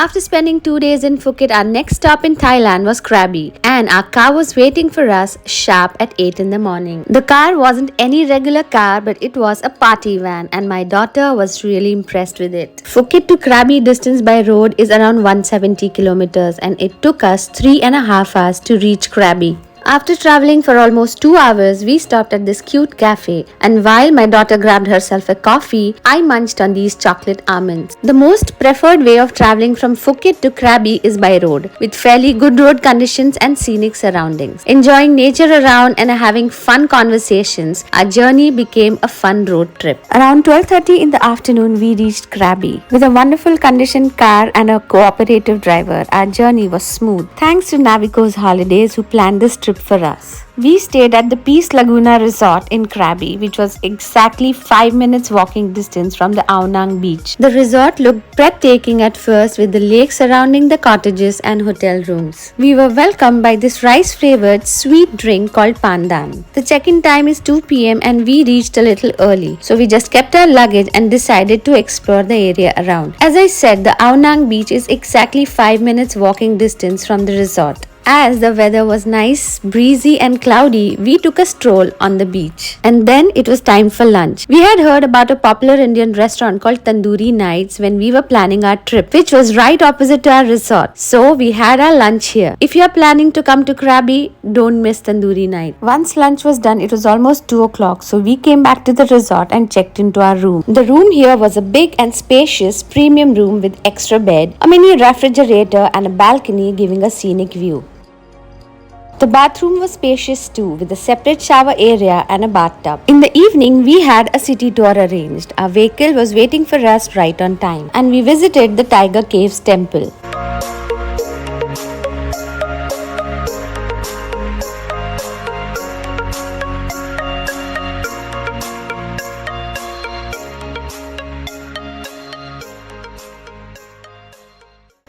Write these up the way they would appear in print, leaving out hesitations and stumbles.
After spending 2 days in Phuket, our next stop in Thailand was Krabi, and our car was waiting for us sharp at 8 in the morning. The car wasn't any regular car, but it was a party van, and my daughter was really impressed with it. Phuket to Krabi distance by road is around 170 kilometers, and it took us 3.5 hours to reach Krabi. After traveling for almost 2 hours, we stopped at this cute cafe, and while my daughter grabbed herself a coffee, I munched on these chocolate almonds. The most preferred way of traveling from Phuket to Krabi is by road, with fairly good road conditions and scenic surroundings. Enjoying nature around and having fun conversations, our journey became a fun road trip. Around 12:30 in the afternoon, we reached Krabi. With a wonderful conditioned car and a cooperative driver, our journey was smooth. Thanks to Navico's Holidays who planned this trip for us. We stayed at the Peace Laguna Resort in Krabi, which was exactly 5 minutes walking distance from the Aonang beach. The resort looked breathtaking at first, with the lake surrounding the cottages and hotel rooms. We were welcomed by this rice-flavored sweet drink called pandan. The check-in time is 2 p.m. and we reached a little early, so we just kept our luggage and decided to explore the area around. As I said, the Aonang beach is exactly 5 minutes walking distance from the resort. As the weather was nice, breezy and cloudy, we took a stroll on the beach. And then it was time for lunch. We had heard about a popular Indian restaurant called Tandoori Nights when we were planning our trip, which was right opposite to our resort. So we had our lunch here. If you are planning to come to Krabi, don't miss Tandoori Night. Once lunch was done, it was almost 2 o'clock, so we came back to the resort and checked into our room. The room here was a big and spacious premium room with extra bed, a mini refrigerator and a balcony giving a scenic view. The bathroom was spacious too, with a separate shower area and a bathtub. In the evening, we had a city tour arranged. Our vehicle was waiting for us right on time, and we visited the Tiger Caves temple.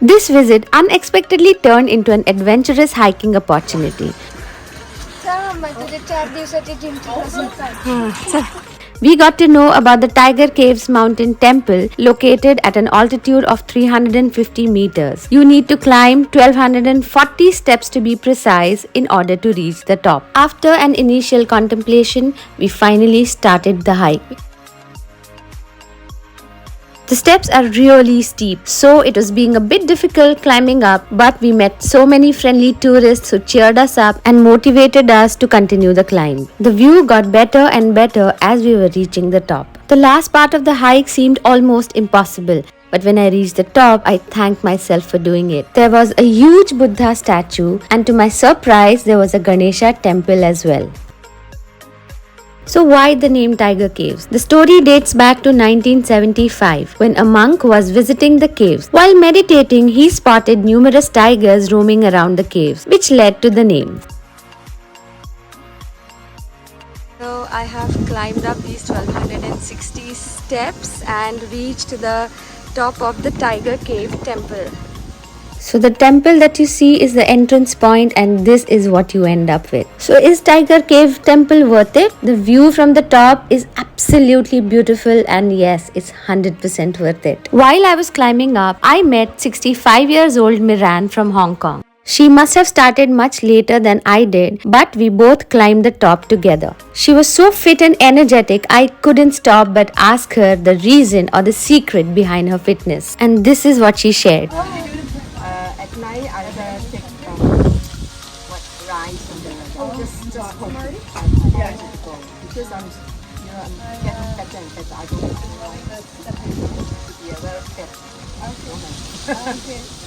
This visit unexpectedly turned into an adventurous hiking opportunity. We got to know about the Tiger Caves mountain temple located at an altitude of 350 meters. You need to climb 1240 steps to be precise in order to reach the top. After an initial contemplation, we finally started the hike. The steps are really steep, so it was being a bit difficult climbing up, but we met so many friendly tourists who cheered us up and motivated us to continue the climb. The view got better and better as we were reaching the top. The last part of the hike seemed almost impossible, but when I reached the top, I thanked myself for doing it. There was a huge Buddha statue, and to my surprise, there was a Ganesha temple as well. So why the name Tiger Caves? The story dates back to 1975 when a monk was visiting the caves. While meditating, he spotted numerous tigers roaming around the caves, which led to the name. So I have climbed up these 1260 steps and reached the top of the Tiger Cave temple. So the temple that you see is the entrance point, and this is what you end up with. So is Tiger Cave temple worth it? The view from the top is absolutely beautiful, and yes, it's 100% worth it. While I was climbing up, I met 65 years old Miran from Hong Kong. She must have started much later than I did, but we both climbed the top together. She was so fit and energetic, I couldn't stop but ask her the reason or the secret behind her fitness. And this is what she shared. At night, I take rice and then just home. Yeah, because I'm getting better and better. I don't want to be a very fat woman.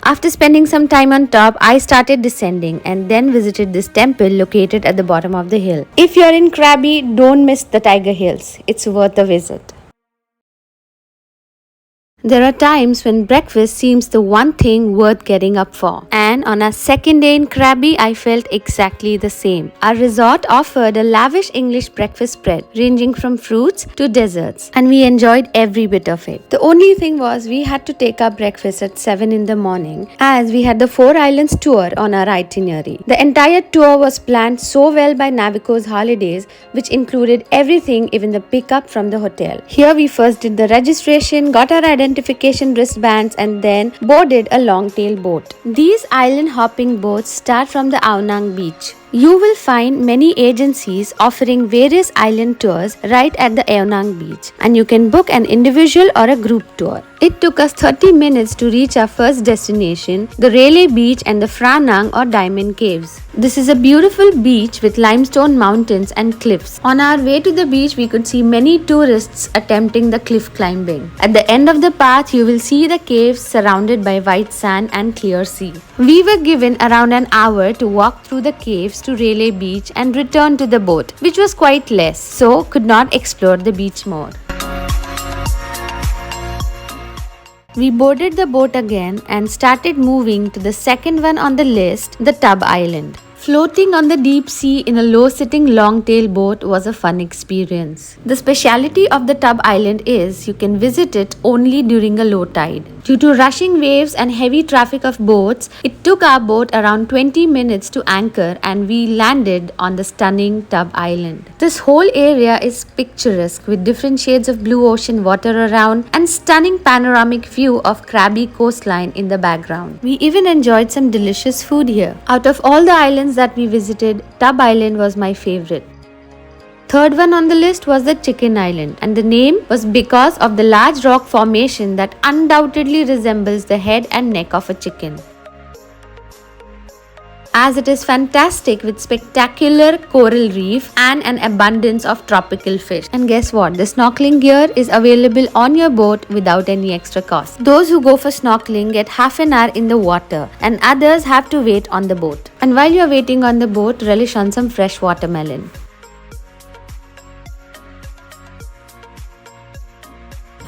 After spending some time on top, I started descending and then visited this temple located at the bottom of the hill. If you're in Krabi, don't miss the Tiger Hills. It's worth a visit. There are times when breakfast seems the one thing worth getting up for. And on our second day in Krabi, I felt exactly the same. Our resort offered a lavish English breakfast spread ranging from fruits to desserts, and we enjoyed every bit of it. The only thing was we had to take our breakfast at 7 in the morning as we had the 4 Islands tour on our itinerary. The entire tour was planned so well by Navico's Holidays, which included everything, even the pickup from the hotel. Here we first did the registration, got our identity identification wristbands, and then boarded a long-tail boat. These island hopping boats start from the Aonang beach. You will find many agencies offering various island tours right at the Aonang beach, and you can book an individual or a group tour. It took us 30 minutes to reach our first destination, the Railey beach and the Phra or Diamond Caves. This is a beautiful beach with limestone mountains and cliffs. On our way to the beach, we could see many tourists attempting the cliff climbing. At the end of the path, you will see the caves surrounded by white sand and clear sea. We were given around an hour to walk through the caves to Railey beach and return to the boat, which was quite less, so could not explore the beach more. We boarded the boat again and started moving to the second one on the list, the Tub Island. Floating on the deep sea in a low-sitting long-tail boat was a fun experience. The speciality of the Tub Island is you can visit it only during a low tide. Due to rushing waves and heavy traffic of boats, it took our boat around 20 minutes to anchor and we landed on the stunning Tub Island. This whole area is picturesque with different shades of blue ocean water around and stunning panoramic view of Krabi coastline in the background. We even enjoyed some delicious food here. Out of all the islands that we visited, Tub Island was my favorite. Third one on the list was the Chicken Island, and the name was because of the large rock formation that undoubtedly resembles the head and neck of a chicken. As it is fantastic with spectacular coral reef and an abundance of tropical fish. And guess what? The snorkeling gear is available on your boat without any extra cost. Those who go for snorkeling get half an hour in the water and others have to wait on the boat. And while you are waiting on the boat, relish on some fresh watermelon.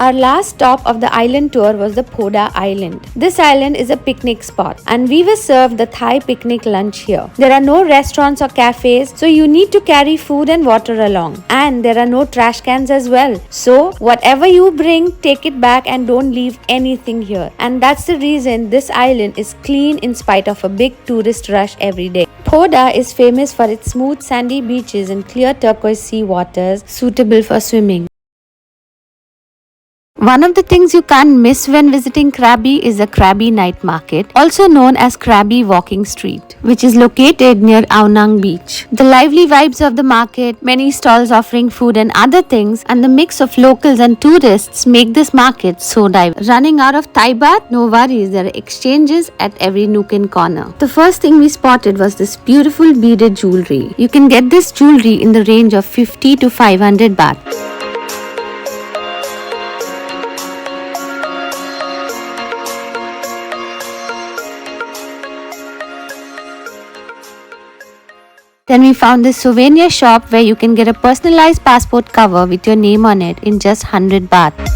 Our last stop of the island tour was the Phoda Island. This island is a picnic spot and we were served the Thai picnic lunch here. There are no restaurants or cafes, so you need to carry food and water along. And there are no trash cans as well. So whatever you bring, take it back and don't leave anything here. And that's the reason this island is clean in spite of a big tourist rush every day. Phoda is famous for its smooth sandy beaches and clear turquoise sea waters suitable for swimming. One of the things you can't miss when visiting Krabi is the Krabi night market, also known as Krabi Walking Street, which is located near Aonang Beach. The lively vibes of the market, many stalls offering food and other things, and the mix of locals and tourists make this market so diverse. Running out of Thai baht? No worries, there are exchanges at every nook and corner. The first thing we spotted was this beautiful beaded jewelry. You can get this jewelry in the range of 50 to 500 baht. Then we found this souvenir shop where you can get a personalized passport cover with your name on it in just 100 baht.